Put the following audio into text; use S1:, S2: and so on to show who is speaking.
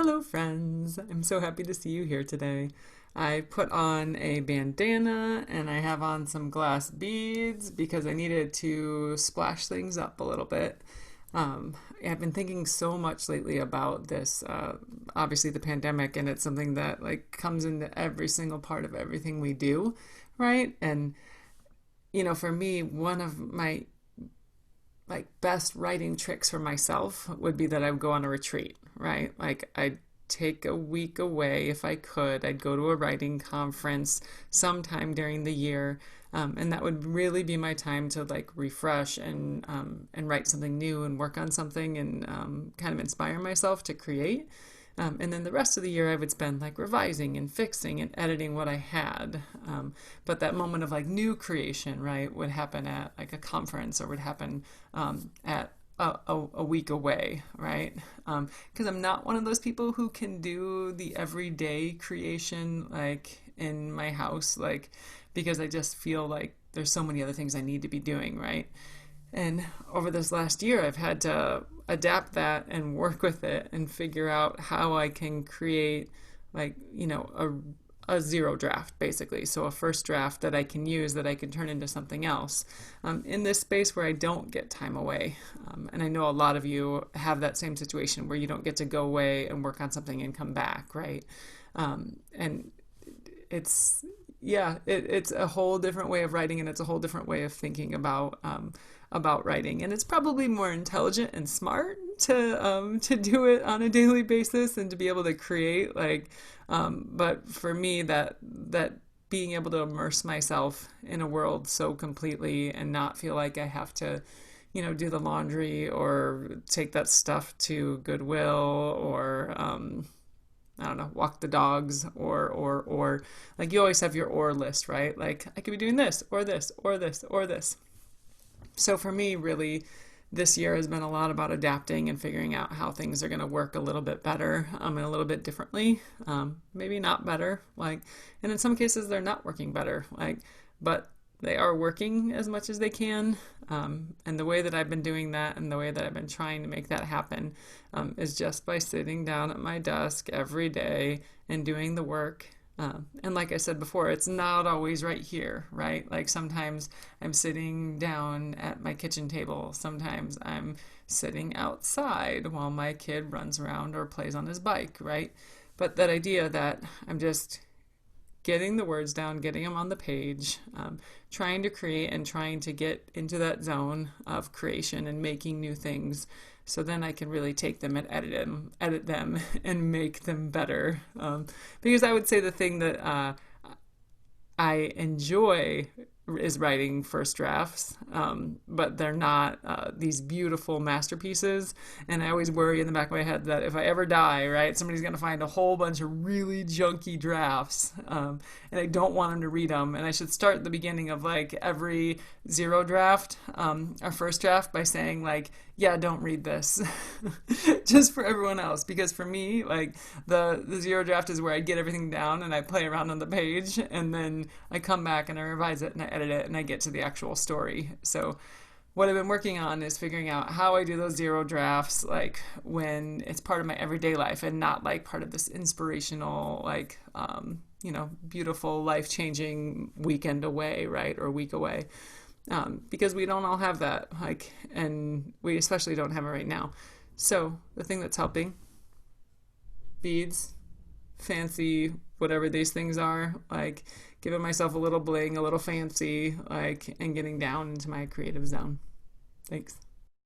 S1: Hello, friends. I'm so happy to see you here today. I put on a bandana and I have on some glass beads because I needed to splash things up a little bit. Um, I've been thinking so much lately about this, obviously the pandemic, and it's something that like comes into every single part of everything we do, right? And for me, one of my best writing tricks for myself would be that I would go on a retreat, right? Like I'd take a week away if I could. I'd go to a writing conference sometime during the year, and that would really be my time to like refresh and write something new and work on something and kind of inspire myself to create. And then the rest of the year I would spend like revising and fixing and editing what I had. But that moment of like new creation, right, would happen at like a conference or would happen at a week away, right? Because I'm not one of those people who can do the everyday creation like in my house, like because I just feel like there's so many other things I need to be doing, right? And over this last year, I've had to adapt that and work with it and figure out how I can create like, a zero draft basically. So a first draft that I can use that I can turn into something else in this space where I don't get time away. And I know a lot of you have that same situation where you don't get to go away and work on something and come back, right? And it's, yeah, it's a whole different way of writing, and it's a whole different way of thinking about writing, and it's probably more intelligent and smart to do it on a daily basis and to be able to create but for me that being able to immerse myself in a world so completely and not feel like I have to do the laundry or take that stuff to Goodwill or I don't know, walk the dogs or like you always have your or list, right? Like I could be doing this or this or this or this. So for me, really, this year has been a lot about adapting and figuring out how things are going to work a little bit better and a little bit differently. Maybe not better, and in some cases they're not working better, but they are working as much as they can. And the way that I've been doing that and the way that I've been trying to make that happen is just by sitting down at my desk every day and doing the work. And like I said before, it's not always right here, right? Like sometimes I'm sitting down at my kitchen table. Sometimes I'm sitting outside while my kid runs around or plays on his bike, right? But that idea that I'm just getting the words down, getting them on the page, trying to create and trying to get into that zone of creation and making new things so then I can really take them and edit them and make them better. Because I would say the thing that I enjoy is writing first drafts, but they're not these beautiful masterpieces. And I always worry in the back of my head that if I ever die, right, somebody's going to find a whole bunch of really junky drafts, and I don't want them to read them. And I should start at the beginning of like every zero draft, or first draft, by saying like, yeah, don't read this, just for everyone else. Because for me, like the zero draft is where I get everything down and I play around on the page, and then I come back and I revise it and I edit it and I get to the actual story. So what I've been working on is figuring out how I do those zero drafts, like when it's part of my everyday life and not like part of this inspirational, beautiful, life-changing weekend away, right, or week away. Because we don't all have that, and we especially don't have it right now. So the thing that's helping, beads, fancy, whatever these things are, like giving myself a little bling, a little fancy, and getting down into my creative zone. Thanks.